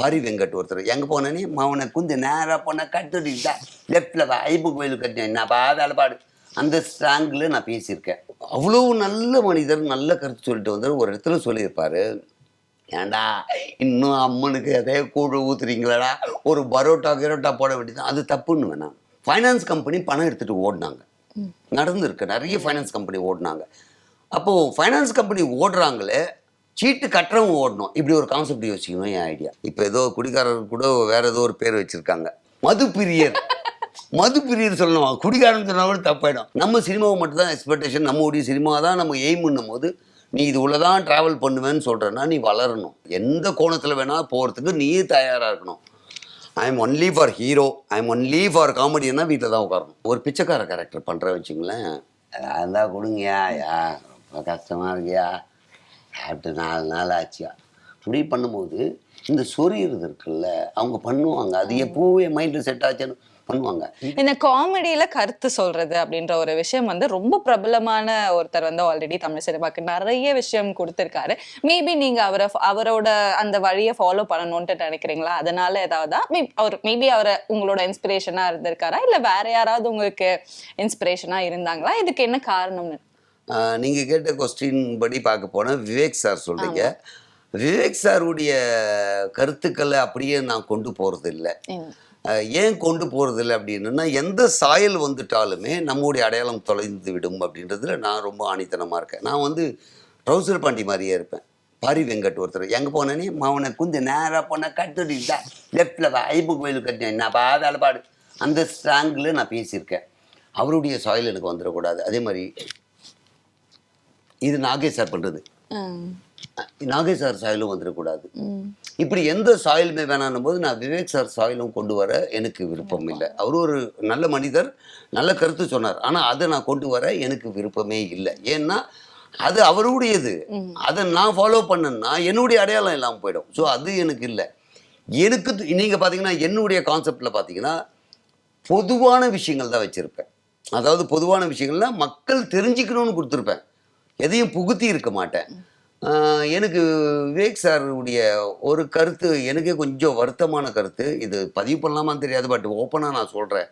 பாரி வெங்கட் ஒருத்தர். எங்கே போனேனே அவனை குந்து நேராக போனால் கட்டுட்டா லெஃப்டில் ஐப்பு கோயில் கட்டினேன் நான் வேலைப்பாடு அந்த ஸ்ட்ராங்கில் நான் பேசியிருக்கேன். அவ்வளோ நல்ல மனிதர், நல்ல கருத்து சொல்லிட்டு வந்தார். ஒரு இடத்துல சொல்லியிருப்பார், ஏண்டா இன்னும் அம்மனுக்கு அதே கூழ் ஊற்றுறீங்களாடா, ஒரு பரோட்டா கிரோட்டா போட வேண்டியது அது தப்புன்னு வேணாம். ஃபைனான்ஸ் கம்பெனி பணம் எடுத்துகிட்டு ஓடினாங்க, நடந்துருக்கு. நிறைய ஃபைனான்ஸ் கம்பெனி ஓடினாங்க. அப்போது ஃபைனான்ஸ் கம்பெனி ஓடுறாங்களே, சீட்டு கட்டுறவங்க ஓடணும். இப்படி ஒரு கான்செப்ட் யோசிக்கணும் என் ஐடியா. இப்போ ஏதோ குடிகாரர் கூட வேற ஏதோ ஒரு பேர் வச்சுருக்காங்க, மது பிரியர். மது பிரியர் சொல்லணும், குடிகாரன் சொன்னால் கூட தப்பாயிடும். நம்ம சினிமாவை மட்டும் தான் எக்ஸ்பெக்டேஷன், நம்மளுடைய சினிமா தான் நம்ம எய்ம்னும் போது நீ இது உள்ளதான் ட்ராவல் பண்ணுவேன்னு சொல்கிறேன்னா நீ வளரணும். எந்த கோணத்தில் வேணால் போகிறதுக்கு நீ தயாராக இருக்கணும். I am only for hero, I am only for காமெடின்னா வீட்டில் தான் உட்காரணும். ஒரு பிச்சைக்கார கேரக்டர் பண்ணுற வச்சுங்களேன், அதான் கொடுங்கயா, யா ரொம்ப கஷ்டமாக இருக்கியா, சாப்பிட்டு 4 நாள் ஆச்சியா அப்படி பண்ணும்போது இந்த சொறியறது இருக்குல்ல அவங்க பண்ணுவாங்க. அது எப்போவே மைண்டில் செட் ஆச்சுன்னு பண்ணுவாங்க. இந்த காமெடியில கருத்து சொல்றது அப்படின்ற ஒரு விஷயம் வந்து ரொம்ப பிரபலமான ஒருத்தர் வந்து ஆல்ரெடி தமிழ் சினிமாக்கு நிறைய விஷயம் கொடுத்திருக்காரு. மேபி நீங்க அவரோட அந்த வழியை ஃபாலோ பண்ணணும்னு நினைக்கிறீங்களா? அதனால ஏதாவது மேபி அவரை உங்களோட இன்ஸ்பிரேஷனா இருந்திருக்காரா, இல்ல வேற யாராவது உங்களுக்கு இன்ஸ்பிரேஷனா இருந்தாங்களா? இதுக்கு என்ன காரணம்னு நீங்கள் கேட்ட கொஸ்டின் படி பார்க்க போனால் விவேக் சார் சொல்கிறீங்க. விவேக் சாருடைய கருத்துக்களை அப்படியே நான் கொண்டு போகிறது இல்லை. ஏன் கொண்டு போகிறது இல்லை அப்படின்னா, எந்த சாயல் வந்துட்டாலுமே நம்முடைய அடையாளம் தொலைந்து விடும் அப்படின்றதுல நான் ரொம்ப ஆணித்தனமாக இருக்கேன். நான் வந்து ட்ரௌசர் பாண்டி மாதிரியே இருப்பேன். பாரி வெங்கட் ஒருத்தர். எங்கே போனேனே அவனை குந்து நேராக போனால் கட்டுட்டா லெஃப்டில் ஐப்பு கோயில் கட்டினேன் நான் வேலைப்பாடு அந்த ஸ்ட்ராங்கில் நான் பேசியிருக்கேன். அவருடைய சாயல் எனக்கு வந்துடக்கூடாது. அதே மாதிரி இது நாகேஷ் சார் பண்ணுறது, நாகேஷ் சார் சாயலும் வந்துடக்கூடாது. இப்படி எந்த சாயலுமே வேணான்னும் போது நான் விவேக் சார் சாயலும் கொண்டு வர எனக்கு விருப்பம் இல்லை. அவர் ஒரு நல்ல மனிதர், நல்ல கருத்து சொன்னார். ஆனால் அதை நான் கொண்டு வர எனக்கு விருப்பமே இல்லை. ஏன்னா அது அவருடையது, அதை நான் ஃபாலோ பண்ணேன்னா என்னுடைய அடையாளம் இல்லாமல் போயிடும். ஸோ அது எனக்கு இல்லை. எனக்கு நீங்கள் பார்த்தீங்கன்னா என்னுடைய கான்செப்டில் பார்த்தீங்கன்னா பொதுவான விஷயங்கள் தான் வச்சுருப்பேன். அதாவது பொதுவான விஷயங்கள்லாம் மக்கள் தெரிஞ்சுக்கணும்னு கொடுத்துருப்பேன், எதையும் புகுத்தி இருக்க மாட்டேன். எனக்கு விவேக் சாருடைய ஒரு கருத்து எனக்கே கொஞ்சம் வருத்தமான கருத்து, இது பதிவு பண்ணலாமான்னு தெரியாது, பட் ஓப்பனாக நான் சொல்கிறேன்.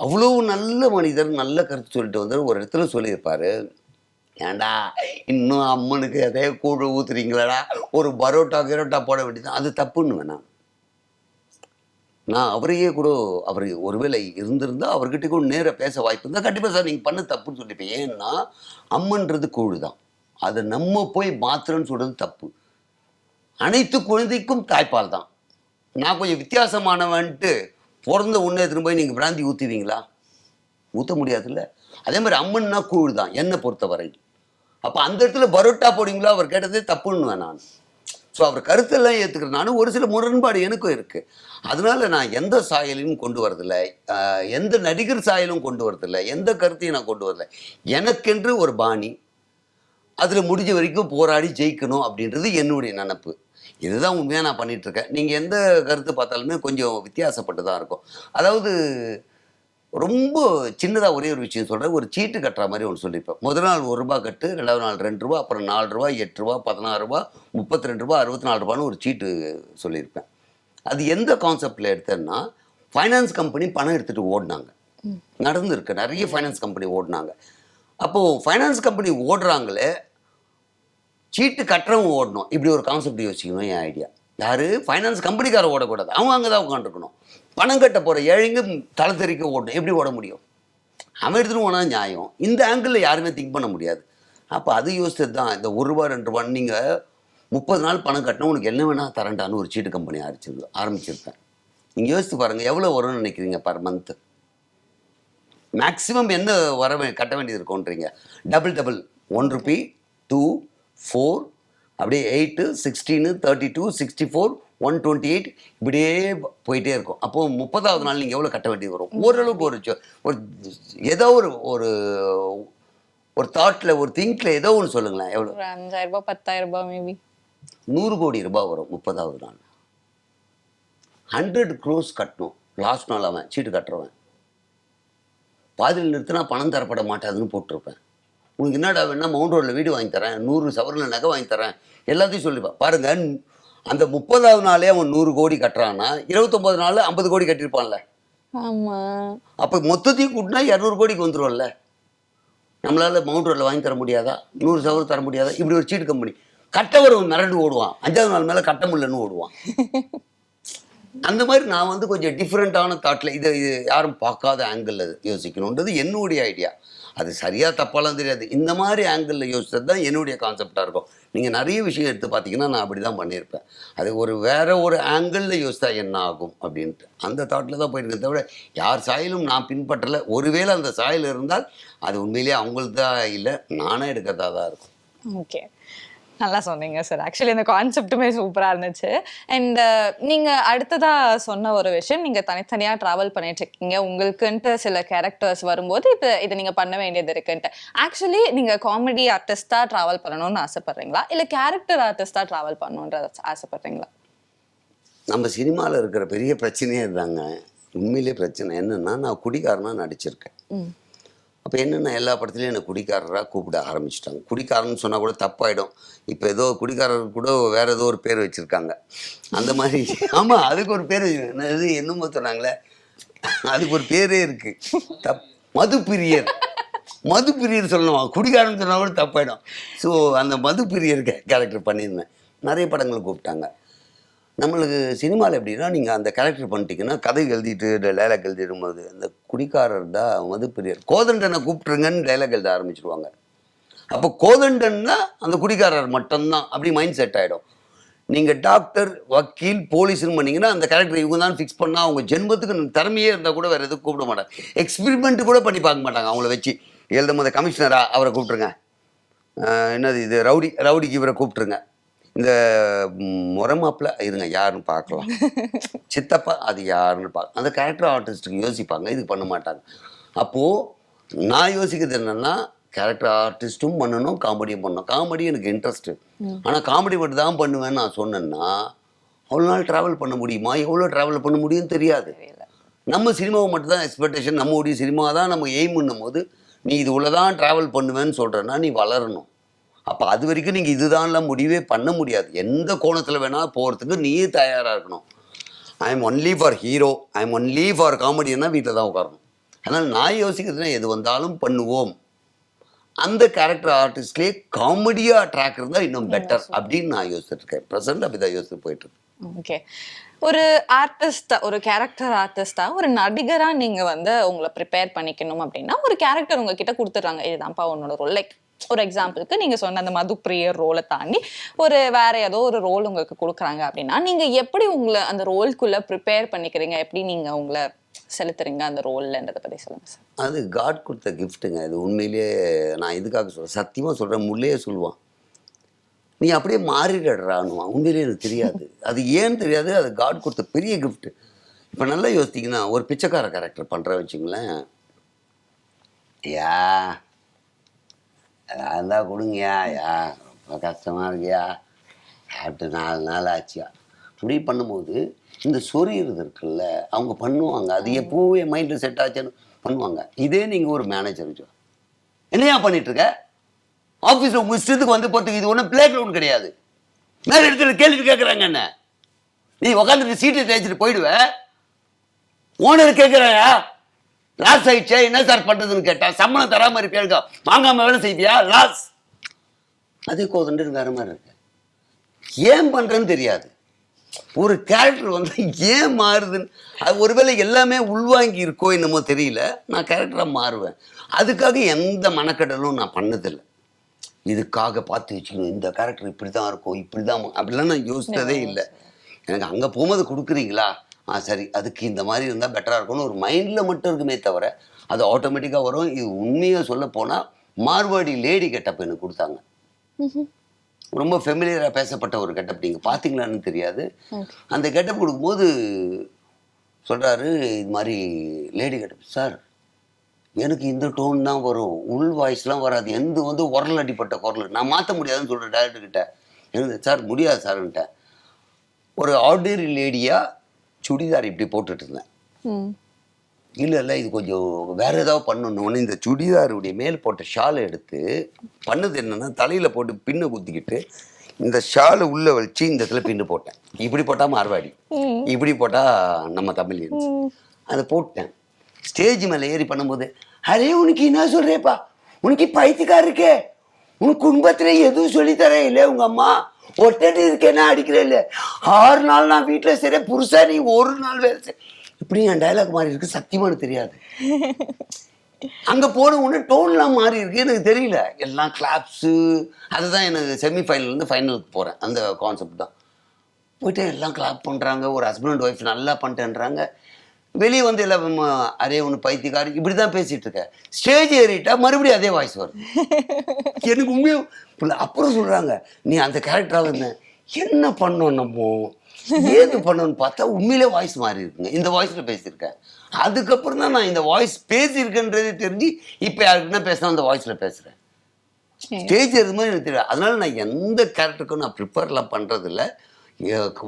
அவ்வளோ நல்ல மனிதர், நல்ல கருத்து சொல்லிட்டு வந்தார். ஒரு இடத்துல சொல்லியிருப்பார், ஏண்டா இன்னும் அம்மனுக்கு அதே கூழ் ஊற்றுறீங்களாடா, ஒரு பரோட்டா கிரோட்டா போட வேண்டியது அது தப்புன்னு வேணாம். நான் அவரையே கூட அவர் ஒருவேளை இருந்திருந்தால் அவர்கிட்ட கூட நேராக பேச வாய்ப்பு இருந்தால் கண்டிப்பாக சார் நீங்கள் பண்ண தப்புன்னு சொல்லிப்பேன். ஏன்னா அம்மன்றது கூழு தான், அதை நம்ம போய் மாத்திரன்னு சொல்கிறது தப்பு. அனைத்து குழந்தைக்கும் தாய்ப்பால் தான். நான் கொஞ்சம் வித்தியாசமானவன்ட்டு பிறந்த உடனே திரும்ப போய் நீங்கள் பிராந்தி ஊற்றுவீங்களா? ஊற்ற முடியாதுல்ல. அதே மாதிரி அம்மன்னா கூழ் தான் என்னை பொறுத்தவரை. அப்போ அந்த இடத்துல பரோட்டா போடுவீங்களா அவர் கேட்டதே தப்புன்னு வேணான். ஸோ அவர் கருத்தெல்லாம் ஏற்றுக்கிறனால ஒரு சில முரண்பாடு எனக்கும் இருக்குது. அதனால நான் எந்த சாயலையும் கொண்டு வரதில்லை, எந்த நடிகர் சாயலும் கொண்டு வரதில்லை, எந்த கருத்தையும் நான் கொண்டு வரதில்லை. எனக்கென்று ஒரு பாணி, அதில் முடிஞ்ச வரைக்கும் போராடி ஜெயிக்கணும் அப்படின்றது என்னுடைய நினப்பு. இதுதான் உண்மையாக நான் பண்ணிகிட்ருக்கேன். நீங்கள் எந்த கருத்து பார்த்தாலுமே கொஞ்சம் வித்தியாசப்பட்டு தான் இருக்கும். அதாவது ரொம்ப சின்னதாக ஒரே ஒரு விஷயம் சொல்கிறேன். ஒரு சீட்டு கட்டுற மாதிரி ஒன்று சொல்லியிருப்பேன். முதல் நாள் ₹1 கட்டு, 2வது நாள் ₹2, அப்புறம் ₹4, ₹8, ₹16, ₹32, ₹64 ஒரு சீட்டு சொல்லியிருப்பேன். அது எந்த கான்செப்டில் எடுத்தேன்னா, ஃபைனான்ஸ் கம்பெனி பணம் எடுத்துகிட்டு ஓடினாங்க, நடந்துருக்கு. நிறைய ஃபைனான்ஸ் கம்பெனி ஓடினாங்க. அப்போது ஃபைனான்ஸ் கம்பெனி ஓடுறாங்களே, சீட்டு கட்டுறவங்க ஓடணும். இப்படி ஒரு கான்செப்ட் யோசிக்கணும் என் ஐடியா. யார்? ஃபைனான்ஸ் கம்பெனிக்கார ஓடக்கூடாது, அவங்க அங்கே தான் உட்காந்துருக்கணும். பணம் கட்ட போகிற ஏழைங்க தலை தெறிக்க ஓடணும். எப்படி ஓட முடியும்? அவன் எடுத்துகிட்டு போனால் நியாயம். இந்த ஆங்கிளில் யாருமே திங்க் பண்ண முடியாது. அப்போ அது யோசிச்சது தான் இந்த ₹1 ₹2 நீங்கள் 30 நாள் பணம் கட்டினா உனக்கு என்ன வேணால் தரண்டான்னு ஒரு சீட்டு கம்பெனி ஆரம்பிச்சிருப்பேன். நீங்கள் யோசித்து பாருங்கள் எவ்வளோ வரும்னு நினைக்கிறீங்க பர் மந்த்து? மேக்ஸிமம் என்ன கட்ட வேண்டியது இருக்கும்ன்றீங்க? டபுள் ₹1, 2, 4, அப்படியே 8, 16, 32, 64, 128 இப்படியே போயிட்டே இருக்கும். அப்போது 30வது நாள் நீங்கள் எவ்வளோ கட்ட வேண்டியது வரும்? ஓரளவுக்கு ஒரு ஏதோ ஒரு ஒரு தாட்டில், ஒரு திங்கில் ஏதோ ஒன்று சொல்லுங்களேன். எவ்வளோ? ₹5000 ₹10,000 மேபி 100 கோடி ரூபாய் வரும் 30வது நாள். 100 crores கட்டணும் லாஸ்ட் நாள். அவன் சீட்டு கட்டுறவன் பாதியில் நிறுத்தினா பணம் தரப்பட மாட்டாதுன்னு போட்டிருப்பேன். உனக்கு என்னடா வேணா மவுண்ட் ரோடில் வீடு வாங்கி தரேன், 100 சவரில் நகை வாங்கி தரேன், எல்லாத்தையும் சொல்லிப்பேன். பாருங்கள், அந்த 30வது நாளே அவன் 100 கோடி கட்டுறான்னா 29 நாள் 50 கோடி கட்டியிருப்பான்ல. ஆமா. அப்போ மொத்தத்தையும் கூட்டினா 200 கோடிக்கு வந்துரும்ல. நம்மளால மவுண்ட் ரோட்ல வாங்கி தர முடியாதா? 100 சவரம் தர முடியாதா? இப்படி ஒரு சீட்டு கம்பெனி. கட்டவரவன் மிரண்டு ஓடுவான். 5வது நாள் மேலே கட்ட முடியலன்னு ஓடுவான். அந்த மாதிரி நான் வந்து கொஞ்சம் டிஃப்ரெண்ட்டான தாட்டில் இது யாரும் பார்க்காத ஆங்கிளில் யோசிக்கணுன்றது என்னுடைய ஐடியா. அது சரியாக தப்பாலாம் தெரியாது. இந்த மாதிரி ஆங்கிளில் யோசிச்சது தான் என்னுடைய கான்செப்டாக இருக்கும். நீங்கள் நிறைய விஷயம் எடுத்து பார்த்தீங்கன்னா நான் அப்படி தான் பண்ணியிருப்பேன். அது வேற ஒரு ஆங்கிளில் யோசித்தா என்ன ஆகும் அப்படின்ட்டு அந்த தாட்டில் தான் போயிருக்கேன். தவிர யார் சாயலும் நான் பின்பற்றலை. ஒருவேளை அந்த சாயல் இருந்தால் அது உண்மையிலேயே அவங்களுக்கு தான் இல்லை, நானே எடுக்கிறதா தான் இருக்கும். ஓகே, நல்லா சொன்னீங்க சார். ஆக்சுவலி இந்த கான்செப்ட்டுமே சூப்பராக இருந்துச்சு. அண்ட் நீங்கள் அடுத்ததாக சொன்ன ஒரு விஷயம், நீங்கள் தனித்தனியாக ட்ராவல் பண்ணிட்டு இருக்கீங்க, உங்களுக்குன்ட்டு சில கேரக்டர்ஸ் வரும்போது இப்போ இதை நீங்கள் பண்ண வேண்டியது இருக்குன்ட்டு. ஆக்சுவலி நீங்கள் காமெடி ஆர்டிஸ்டாக ட்ராவல் பண்ணணும்னு ஆசைப்பட்றீங்களா, இல்லை கேரக்டர் ஆர்டிஸ்டாக ட்ராவல் பண்ணணுன்ற ஆசைப்பட்றீங்களா? நம்ம சினிமாவில் இருக்கிற பெரிய பிரச்சனையே இருந்தாங்க. உண்மையிலே பிரச்சனை என்னென்னா, நான் குடிகாரனாக நடிச்சிருக்கேன். அப்போ என்னென்னா எல்லா படத்துலையும் என்னை குடிக்காரராக கூப்பிட ஆரம்பிச்சிட்டாங்க. குடிக்காரன்னு சொன்னால் கூட தப்பாயிடும். இப்போ ஏதோ குடிக்காரர் கூட வேறு ஏதோ ஒரு பேர் வச்சுருக்காங்க அந்த மாதிரி. ஆமாம், அதுக்கு ஒரு பேர் இது என்னமோ சொன்னாங்களே, அதுக்கு ஒரு பேரே இருக்குது. மதுப்பிரியர். மதுப்பிரியர் சொல்லணும், குடிக்காரன்னு சொன்னால் கூட தப்பாயிடும். ஸோ அந்த மதுப்பிரியர் கேரக்டர் பண்ணியிருந்தேன். நிறைய படங்கள் கூப்பிட்டாங்க. நம்மளுக்கு சினிமாவில் எப்படின்னா, நீங்கள் அந்த கேரக்டர் பண்ணிட்டீங்கன்னா கதை எழுதிட்டு டைலாக் எழுதிடும் போது அந்த குடிக்காரர் தான் மதுப்பிரியர், கோதண்டனை கூப்பிட்ருங்கன்னு டைலாக் எழுத ஆரம்பிச்சிடுவாங்க. அப்போ கோதண்டன்னா அந்த குடிக்காரர் மட்டும்தான் அப்படி மைண்ட் செட் ஆகிடும். நீங்கள் டாக்டர், வக்கீல், போலீஸ்னு பண்ணிங்கன்னா அந்த கேரக்டர் இவங்க தான் ஃபிக்ஸ் பண்ணால் அவங்க ஜென்மத்துக்கு திறமையே இருந்தால் கூட வேறு எதுவும் கூப்பிட மாட்டாங்க. எக்ஸ்பெரிமெண்ட் கூட பண்ணி பார்க்க மாட்டாங்க. அவங்கள வச்சு எழுதும் போது கமிஷனராக அவரை கூப்பிட்ருங்க, என்னது இது ரவுடிக்கு இவரை கூப்பிட்ருங்க, இந்த முறமாப்பில் இருங்க யாருன்னு பார்க்கலாம், சித்தப்பா அது யாருன்னு பார்க்க அந்த கேரக்டர் ஆர்டிஸ்ட்டுக்கு யோசிப்பாங்க, இதுக்கு பண்ண மாட்டாங்க. அப்போது நான் யோசிக்கிறது என்னென்னா, கேரக்டர் ஆர்டிஸ்ட்டும் பண்ணணும், காமெடியும் பண்ணணும். காமெடி எனக்கு இன்ட்ரெஸ்ட்டு. ஆனால் காமெடி மட்டும் தான் பண்ணுவேன்னு நான் சொன்னேன்னா அவ்வளோ நாள் ட்ராவல் பண்ண முடியுமா? எவ்வளோ ட்ராவல் பண்ண முடியும்னு தெரியாது. நம்ம சினிமாவை மட்டும் தான் எக்ஸ்பெக்டேஷன், நம்மளுடைய சினிமா தான் நம்ம எய்ம் பண்ணும் போது நீ இது உள்ள தான் ட்ராவல் பண்ணுவேன்னு சொல்கிறேன்னா நீ வளரணும். அப்போ அது வரைக்கும் நீங்கள் இதுதான்லாம் முடிவே பண்ண முடியாது. எந்த கோணத்தில் வேணால் போகிறதுக்கு நீயே தயாராக இருக்கணும். I am only for hero, I am only for காமெடின்னா வீட்டில் தான் உட்காரணும். அதனால் நான் யோசிக்கிறதுனா எது வந்தாலும் பண்ணுவோம், அந்த கேரக்டர் ஆர்டிஸ்ட்லேயே காமெடியாக ட்ராக் இருந்தால் இன்னும் பெட்டர் அப்படின்னு நான் யோசிச்சுட்ருக்கேன். ப்ரெசென்ட் அப்படி தான் யோசித்து போயிட்டுருக்கு. ஓகே, ஒரு ஆர்டிஸ்டா, ஒரு கேரக்டர் ஆர்டிஸ்டா, ஒரு நடிகரா நீங்க வந்து உங்களை ப்ரிப்பேர் பண்ணிக்கணும் அப்படின்னா, ஒரு கேரக்டர் உங்ககிட்ட கொடுத்துட்றாங்க, இதுதான்ப்பா உன்னோட ரோல். லைக் ஒரு எக்ஸாம்பிளுக்கு நீங்க சொன்ன அந்த மதுப்பிரியர் ரோலை தாண்டி ஒரு வேற ஏதோ ஒரு ரோல் உங்களுக்கு கொடுக்குறாங்க அப்படின்னா, நீங்க எப்படி உங்களை அந்த ரோல்குள்ள ப்ரிப்பேர் பண்ணிக்கிறீங்க, எப்படி நீங்க உங்களை செலுத்துறீங்க அந்த ரோல்ன்றதை பத்தி சொல்லுங்க சார். அது காட் கொடுத்த கிஃப்ட்டுங்க. அது உண்மையிலேயே நான் இதுக்காக சொல்கிறேன், சத்தியமாக சொல்கிறேன். முள்ளையே சொல்லுவான், நீ அப்படியே மாறிடுறான்னுவான். உண்மையிலேயே எனக்கு தெரியாது, அது ஏன்னு தெரியாது. அது காட் கொடுத்த பெரிய கிஃப்ட்டு. இப்போ நல்லா யோசித்திங்கன்னா, ஒரு பிச்சைக்கார கேரக்டர் பண்ணுற வச்சுங்களேன், யா அதாக இருந்தால் கொடுங்கயா, யா ரொம்ப கஷ்டமாக இருக்கியா, சாப்பிட்டு 4 நாள் ஆச்சியா இப்படி பண்ணும்போது இந்த சொறியிறது இருக்குல்ல, அவங்க பண்ணுவாங்க. அது எப்போவே மைண்டில் செட் ஆச்சுன்னு பண்ணுவாங்க. இதே நீங்கள் ஒரு மேனேஜர் வச்சு என்னையா பண்ணிகிட்ருக்க, ஆஃபீஸில் உங்கள் இஷ்டத்துக்கு வந்து போகிறதுக்கு இது ஒன்றும் ப்ளே கிரவுண்ட் கிடையாது. மேலே இடத்துல கேள்வி கேட்குறாங்க, என்ன நீ உட்காந்துட்டு சீட்டை தேய்ச்சிட்டு போயிடுவேன். ஓனர் கேட்குறாயா, லாஸ் ஆயிடுச்சா, என்ன சார் பண்ணுறதுன்னு கேட்டால் சம்பளம் தராமல் இருப்பியா, வாங்காமல் வேலை செய்வியா, லாஸ். அதே கோதண்டு வேறு மாதிரி இருக்கு. ஏன் பண்ணுறேன்னு தெரியாது. ஒரு கேரக்டர் வந்து ஏன் மாறுதுன்னு, அது ஒருவேளை எல்லாமே உள்வாங்கி இருக்கோ என்னமோ தெரியல, நான் கேரக்டராக மாறுவேன். அதுக்காக எந்த மனக்கடலும் நான் பண்ணதில்லை. இதுக்காக பார்த்து வச்சுக்கணும், இந்த கேரக்டர் இப்படி தான் இருக்கும், இப்படி தான் அப்படிலாம் நான் யோசித்ததே இல்லை. எனக்கு அங்கே போகும்போது கொடுக்குறீங்களா, சரி அதுக்கு இந்த மாதிரி இருந்தால் பெட்டராக இருக்கும்னு ஒரு மைண்டில் மட்டும் இருக்குமே தவிர அது ஆட்டோமேட்டிக்காக வரும். இது உண்மையாக சொல்ல போனால் மார்வாடி லேடி கெட்டப் எனக்கு கொடுத்தாங்க. ரொம்ப ஃபெமிலியராக பேசப்பட்ட ஒரு கெட்டப், நீங்கள் பார்த்தீங்களான்னு தெரியாது. அந்த கெட்டப் கொடுக்கும்போது சொல்கிறாரு, இது மாதிரி லேடி கெட்டப் சார், எனக்கு இந்த டோன் தான் வரும், உள் வாய்ஸ்லாம் வராது, எந்த வந்து உரல் அடிப்பட்ட குரல் நான் மாற்ற முடியாதுன்னு சொல்கிறேன் டேரக்டர்கிட்ட. எனக்கு சார் முடியாது சார்ன்ட்டேன். ஒரு ஆர்டினரி லேடியாக சுடிதார் இப்படி போட்டுட்டு இருந்தேன். இல்லை இது கொஞ்சம் வேறு ஏதாவது பண்ணணுன்னு இந்த சுடிதாருடைய மேல் போட்ட ஷாலை எடுத்து பண்ணது என்னென்னா, தலையில் போட்டு பின்னை குத்திக்கிட்டு இந்த ஷாலை உள்ள வச்சு இந்த இடத்துல பின்னு போட்டேன். இப்படி போட்டா மார்வாடி, இப்படி போட்டா நம்ம தமிழியன்ஸ். அதை போட்டேன். ஸ்டேஜ் மேலே ஏறி பண்ணும்போது, அரே உனக்கு என்ன சொல்றேப்பா, உனக்கு பைத்தியக்கார இருக்கே, உனக்கு குடும்பத்துல எதுவும் சொல்லித்தரே இல்லை, உங்க அம்மா ஒட்டடி இருக்கேன்னா அடிக்கிறேன் இல்லை, 6 நாள் நான் வீட்டில் சரி புருஷா நீ 1 நாள் வேலை செய். இப்படி என் டைலாக் மாறி இருக்கு, சத்தியமான தெரியாது. அங்கே போன உடனே டோன்லாம் மாறி இருக்கு, எனக்கு தெரியல. எல்லாம் கிளாப்ஸு, அதுதான் எனக்கு செமிஃபைனல்லேருந்து ஃபைனலுக்கு போகிறேன். அந்த கான்செப்ட் தான். போயிட்டு எல்லாம் கிளாப் பண்ணுறாங்க, ஒரு ஹஸ்பண்ட் அண்ட் ஒய்ஃப் நல்லா பண்ணிட்டேன்றாங்க. வெளியே வந்து எல்லாம் அரே ஒன்று பைத்தியக்காரி இப்படி தான் பேசிகிட்டு இருக்கேன். ஸ்டேஜ் ஏறிட்டா மறுபடியும் அதே வாய்ஸ் வருது. எனக்கு உண்மையும் அப்புறம் சொல்கிறாங்க, நீ அந்த கேரக்டராக இருந்த என்ன பண்ணோம், நம்ம ஏது பண்ணோன்னு பார்த்தா உண்மையிலே வாய்ஸ் மாறி இருக்குங்க. இந்த வாய்ஸில் பேசியிருக்கேன். அதுக்கப்புறம் தான் நான் இந்த வாய்ஸ் பேசியிருக்கேன்றதே தெரிஞ்சு இப்போ யாருக்குன்னா பேசினா அந்த வாய்ஸில் பேசுகிறேன். ஸ்டேஜ் ஏறது மாதிரி எனக்கு தெரியாது. அதனால நான் எந்த கேரக்டருக்கும் நான் ப்ரிப்பேர்லாம் பண்ணுறதில்ல.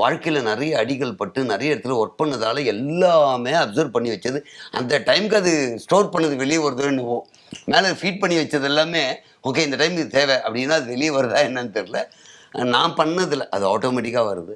வாழ்க்கையில் நிறைய அடிகள் பட்டு நிறைய இடத்துல ஒர்க் பண்ணதால் எல்லாமே அப்சர்வ் பண்ணி வச்சது. அந்த டைமுக்கு அது ஸ்டோர் பண்ணது வெளியே வருதோ என்னவோ, மேலே ஃபீட் பண்ணி வச்சது எல்லாமே ஓகே இந்த டைம் இது தேவை அப்படின்னா அது வெளியே வருதா என்னன்னு தெரில. நான் பண்ணதில்லை, அது ஆட்டோமேட்டிக்காக வருது.